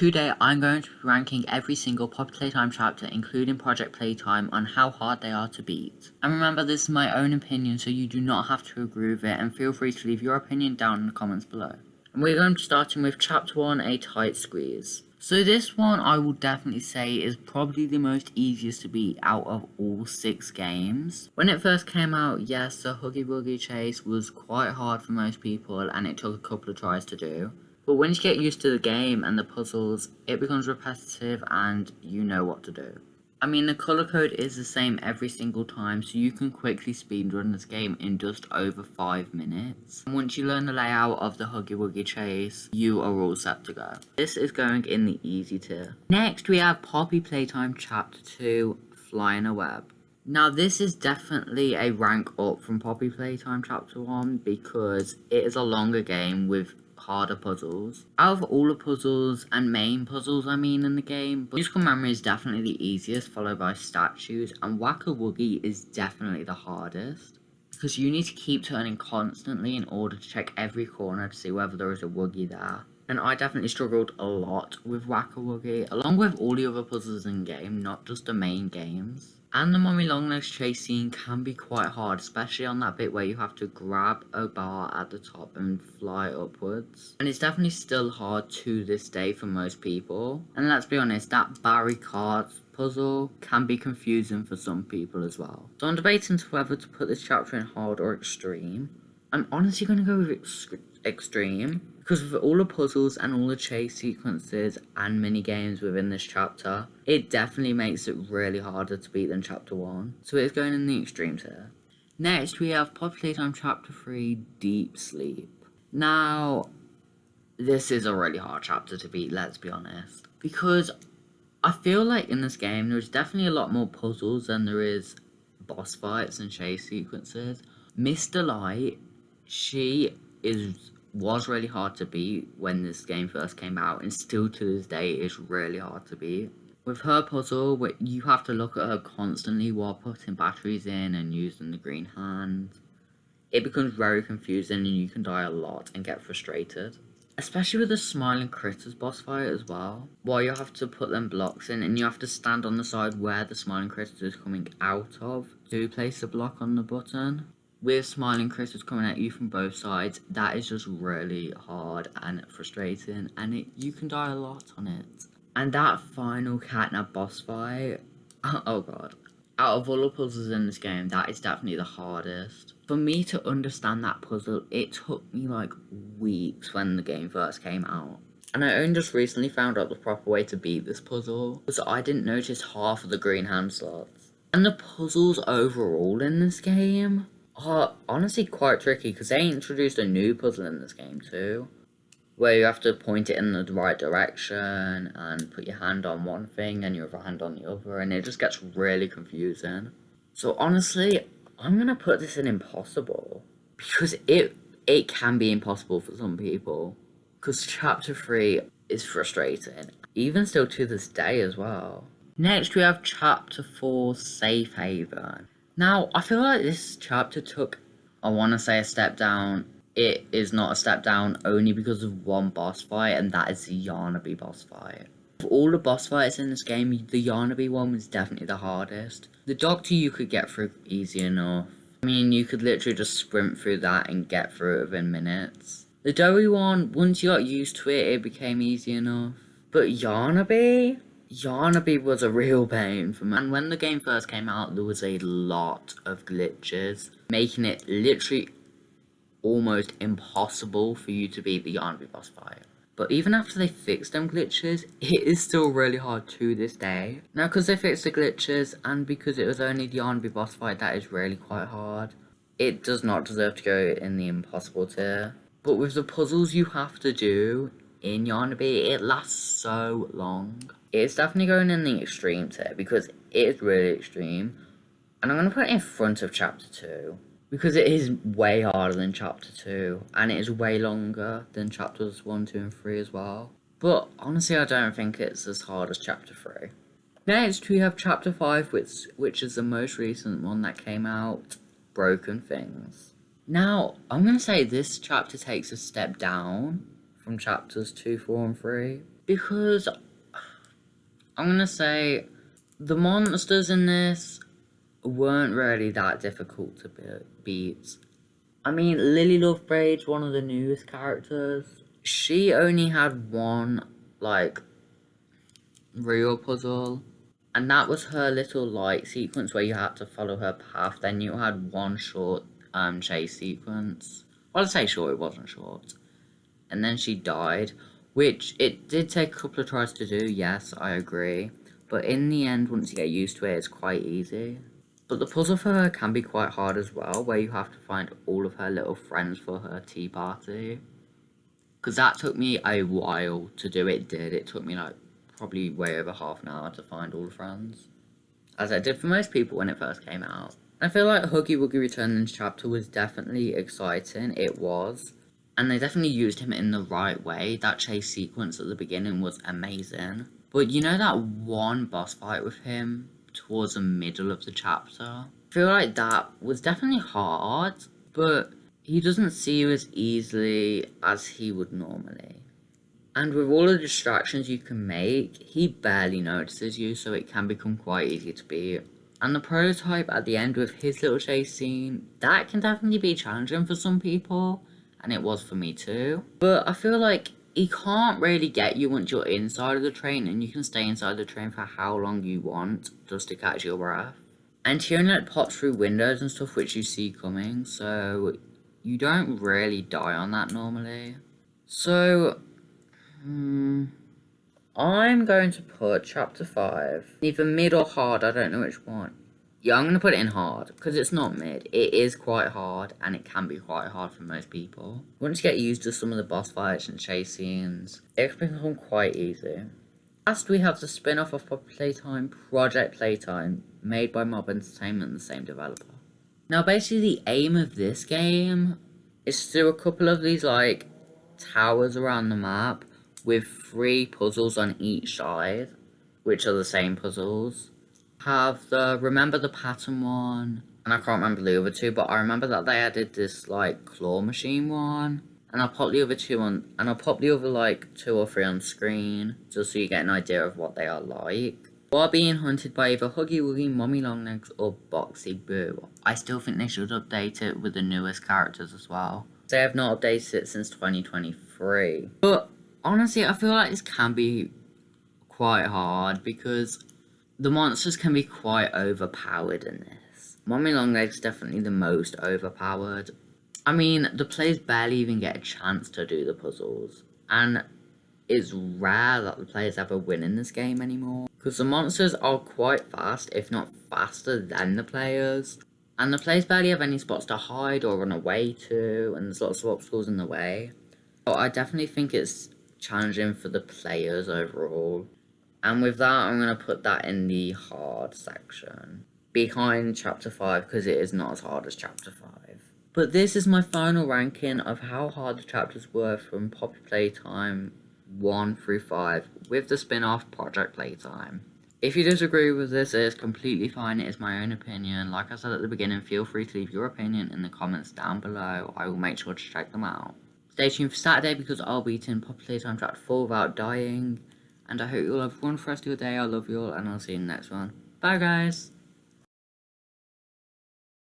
Today I'm going to be ranking every single Poppy Playtime chapter, including Project Playtime, on how hard they are to beat. And remember, this is my own opinion, so you do not have to agree with it, and feel free to leave your opinion down in the comments below. And we're going to be starting with Chapter 1, A Tight Squeeze. So this one I will definitely say is probably the most easiest to beat out of all 6 games. When it first came out, yes, the Huggy Wuggy chase was quite hard for most people and it took a couple of tries to do. But once you get used to the game and the puzzles, it becomes repetitive and you know what to do. I mean, the color code is the same every single time, so you can quickly speedrun this game in just over 5 minutes. And once you learn the layout of the Huggy Wuggy chase, you are all set to go. This is going in the easy tier. Next, we have Poppy Playtime Chapter 2, Fly in a Web. Now, this is definitely a rank up from Poppy Playtime Chapter 1 because it is a longer game with harder puzzles. Out of all the puzzles and main puzzles in the game, Musical Memory is definitely the easiest, followed by Statues, and Wacka Woogie is definitely the hardest because you need to keep turning constantly in order to check every corner to see whether there is a Woogie there. And I definitely struggled a lot with Wacka Woogie, along with all the other puzzles in the game, not just the main games. And the Mommy Longlegs chase scene can be quite hard, especially on that bit where you have to grab a bar at the top and fly upwards. And it's definitely still hard to this day for most people. And let's be honest, that Barry card puzzle can be confusing for some people as well. So I'm debating whether to put this chapter in hard or extreme. I'm honestly going to go with extreme, because with all the puzzles and all the chase sequences and mini games within this chapter, it definitely makes it really harder to beat than Chapter 1, so it's going in the extremes here. Next, we have Poppy Playtime Chapter 3, Deep Sleep. Now, this is a really hard chapter to beat, let's be honest, because I feel like in this game, there's definitely a lot more puzzles than there is boss fights and chase sequences. Miss Delight, she was really hard to beat when this game first came out, and still to this day is really hard to beat. With her puzzle, where you have to look at her constantly while putting batteries in and using the green hand, it becomes very confusing and you can die a lot and get frustrated. Especially with the Smiling Critters boss fight as well, while you have to put them blocks in and you have to stand on the side where the Smiling Critters is coming out of to place a block on the button. With Smiling Critters coming at you from both sides, that is just really hard and frustrating, and you can die a lot on it. And that final catnap boss fight, oh god. Out of all the puzzles in this game, that is definitely the hardest. For me to understand that puzzle, it took me like weeks when the game first came out. And I only just recently found out the proper way to beat this puzzle, because I didn't notice half of the green hand slots. And the puzzles overall in this game are honestly quite tricky, because they introduced a new puzzle in this game too, where you have to point it in the right direction and put your hand on one thing and your other hand on the other, and it just gets really confusing. So honestly, I'm gonna put this in impossible, because it can be impossible for some people, because chapter 3 is frustrating, even still to this day as well. Next we have chapter 4, Safe Haven. Now, I feel like this chapter took, I want to say, a step down. It is not a step down only because of one boss fight, and that is the Yarnaby boss fight. Of all the boss fights in this game, the Yarnaby one was definitely the hardest. The Doctor you could get through easy enough. I mean, you could literally just sprint through that and get through it within minutes. The Doughy one, once you got used to it, it became easy enough. But Yarnaby was a real pain for me. And when the game first came out, there was a lot of glitches, making it literally almost impossible for you to beat the Yarnaby boss fight. But even after they fixed them glitches, it is still really hard to this day. Now, because they fixed the glitches, and because it was only the Yarnaby boss fight that is really quite hard, it does not deserve to go in the impossible tier. But with the puzzles you have to do in Yarnaby, it lasts so long. It's definitely going in the extreme tier, because it is really extreme. And I'm going to put it in front of chapter 2, because it is way harder than chapter 2, and it is way longer than chapters 1, 2, and 3 as well. But honestly, I don't think it's as hard as chapter 3. Next, we have chapter 5, which is the most recent one that came out, Broken Things. Now, I'm going to say this chapter takes a step down from chapters 2, 4, and 3, Because I'm gonna say the monsters in this weren't really that difficult to beat. I mean, Lily Lovebraid's one of the newest characters. She only had one, like, real puzzle, and that was her little light sequence where you had to follow her path. Then you had one short chase sequence. Well, I'd say short, it wasn't short. And then she died, which it did take a couple of tries to do, yes, I agree. But in the end, once you get used to it, it's quite easy. But the puzzle for her can be quite hard as well, where you have to find all of her little friends for her tea party. Because that took me a while to do, it did. It took me like probably way over half an hour to find all the friends. As I did for most people when it first came out. I feel like Huggy Wuggy Return in this chapter was definitely exciting, it was. And they definitely used him in the right way. That chase sequence at the beginning was amazing. But you know that one boss fight with him towards the middle of the chapter? I feel like that was definitely hard, but he doesn't see you as easily as he would normally. And with all the distractions you can make, he barely notices you, so it can become quite easy to beat. And the prototype at the end with his little chase scene, that can definitely be challenging for some people, and it was for me too. But I feel like he can't really get you once you're inside of the train, and you can stay inside the train for how long you want, just to catch your breath. And he only pops through windows and stuff which you see coming, so you don't really die on that normally. So, I'm going to put chapter 5, either mid or hard, I don't know which one. Yeah, I'm going to put it in hard, because it's not mid. It is quite hard, and it can be quite hard for most people. Once you get used to some of the boss fights and chase scenes, it can become quite easy. Last, we have the spin-off of Playtime, Project Playtime, made by Mob Entertainment, the same developer. Now, basically, the aim of this game is to do a couple of these, like, towers around the map, with 3 puzzles on each side, which are the same puzzles. Have the Remember the Pattern one, and I can't remember the other 2, but I remember that they added this, like, claw machine one, and I'll pop the other 2 on, and I'll pop the other, like, 2 or 3 on screen, just so you get an idea of what they are like. You are being hunted by either Huggy Wuggy, Mommy Longlegs, or Boxy Boo. I still think they should update it with the newest characters as well. They have not updated it since 2023. But honestly, I feel like this can be quite hard because the monsters can be quite overpowered in this. Mommy Longlegs is definitely the most overpowered. I mean, the players barely even get a chance to do the puzzles. And it's rare that the players ever win in this game anymore. Because the monsters are quite fast, if not faster than the players. And the players barely have any spots to hide or run away to, and there's lots of obstacles in the way. So I definitely think it's challenging for the players overall. And with that, I'm going to put that in the hard section, behind chapter 5, because it is not as hard as chapter 5. But this is my final ranking of how hard the chapters were from Poppy Playtime 1 through 5, with the spin-off Project Playtime. If you disagree with this, it is completely fine, it is my own opinion. Like I said at the beginning, feel free to leave your opinion in the comments down below. I will make sure to check them out. Stay tuned for Saturday because I'll be in Poppy Playtime chapter 4 without dying. And I hope you all have a wonderful rest of your day. I love you all, and I'll see you in the next one. Bye, guys!